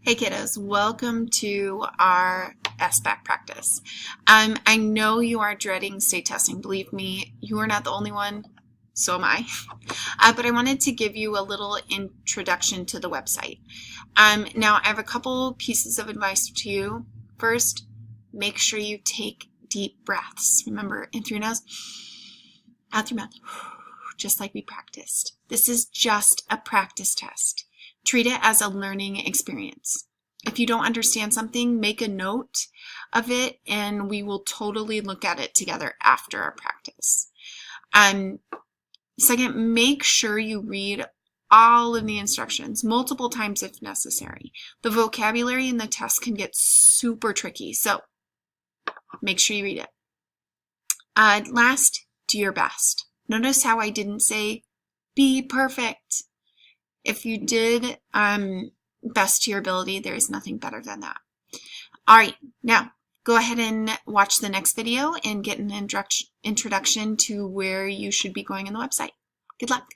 Hey kiddos, welcome to our SBAC practice. I know you are dreading state testing. Believe me, you are not the only one, so am I. But I wanted to give you a little introduction to the website. Now I have a couple pieces of advice to you. First, make sure you take deep breaths. Remember, in through your nose, out through your mouth, just like we practiced. This is just a practice test. Treat it as a learning experience. If you don't understand something, make a note of it and we will totally look at it together after our practice. Second, make sure you read all of the instructions multiple times if necessary. The vocabulary in the test can get super tricky, so make sure you read it. Last, do your best. Notice how I didn't say, be perfect. If you did best to your ability, there is nothing better than that. All right, now go ahead and watch the next video and get an introduction to where you should be going on the website. Good luck.